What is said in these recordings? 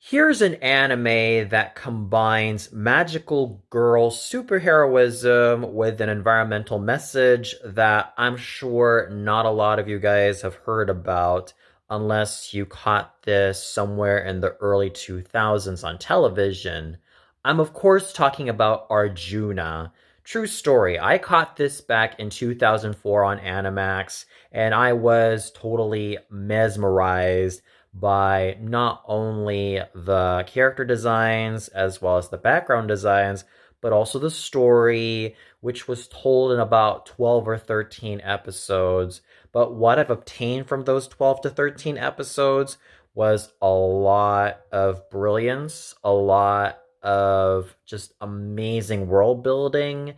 Here's an anime that combines magical girl superheroism with an environmental message that I'm sure not a lot of you guys have heard about unless you caught this somewhere in the early 2000s on television. I'm, of course, talking about Arjuna. True story. I caught this back in 2004 on Animax, and I was totally mesmerized by not only the character designs as well as the background designs, but also the story, which was told in about 12 or 13 episodes. But what I've obtained from those 12 to 13 episodes was a lot of brilliance, a lot of just amazing world building,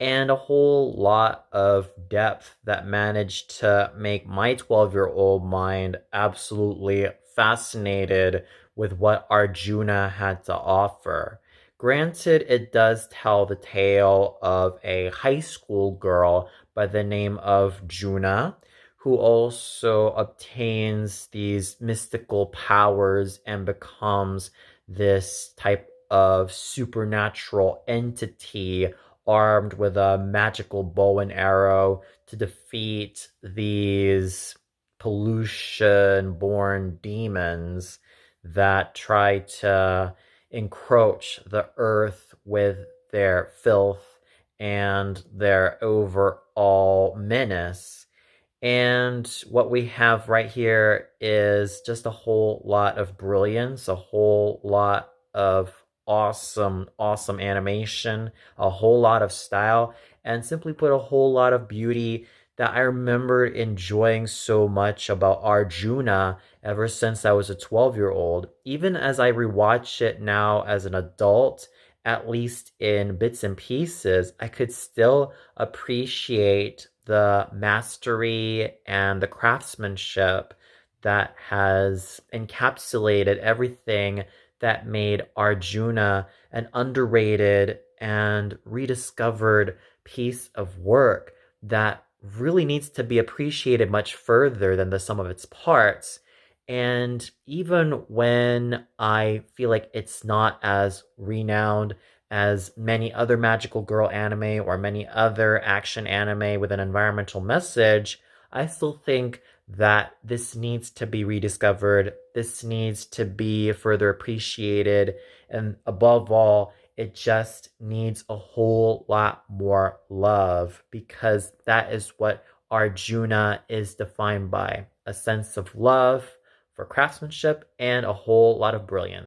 and a whole lot of depth that managed to make my 12-year-old mind absolutely fascinated with what Arjuna had to offer. Granted, it does tell the tale of a high school girl by the name of Juna, who also obtains these mystical powers and becomes this type of supernatural entity armed with a magical bow and arrow to defeat these pollution born demons that try to encroach the earth with their filth and their overall menace. And what we have right here is just a whole lot of brilliance, a whole lot of awesome animation, a whole lot of style, and simply put, a whole lot of beauty that I remember enjoying so much about Arjuna ever since I was a 12-year-old. Even as I rewatch it now as an adult, at least in bits and pieces, I could still appreciate the mastery and the craftsmanship that has encapsulated everything that made Arjuna an underrated and rediscovered piece of work that really needs to be appreciated much further than the sum of its parts. And even when I feel like it's not as renowned as many other magical girl anime or many other action anime with an environmental message, I still think that this needs to be rediscovered. This needs to be further appreciated. And above all, it just needs a whole lot more love because that is what Arjuna is defined by, a sense of love for craftsmanship and a whole lot of brilliance.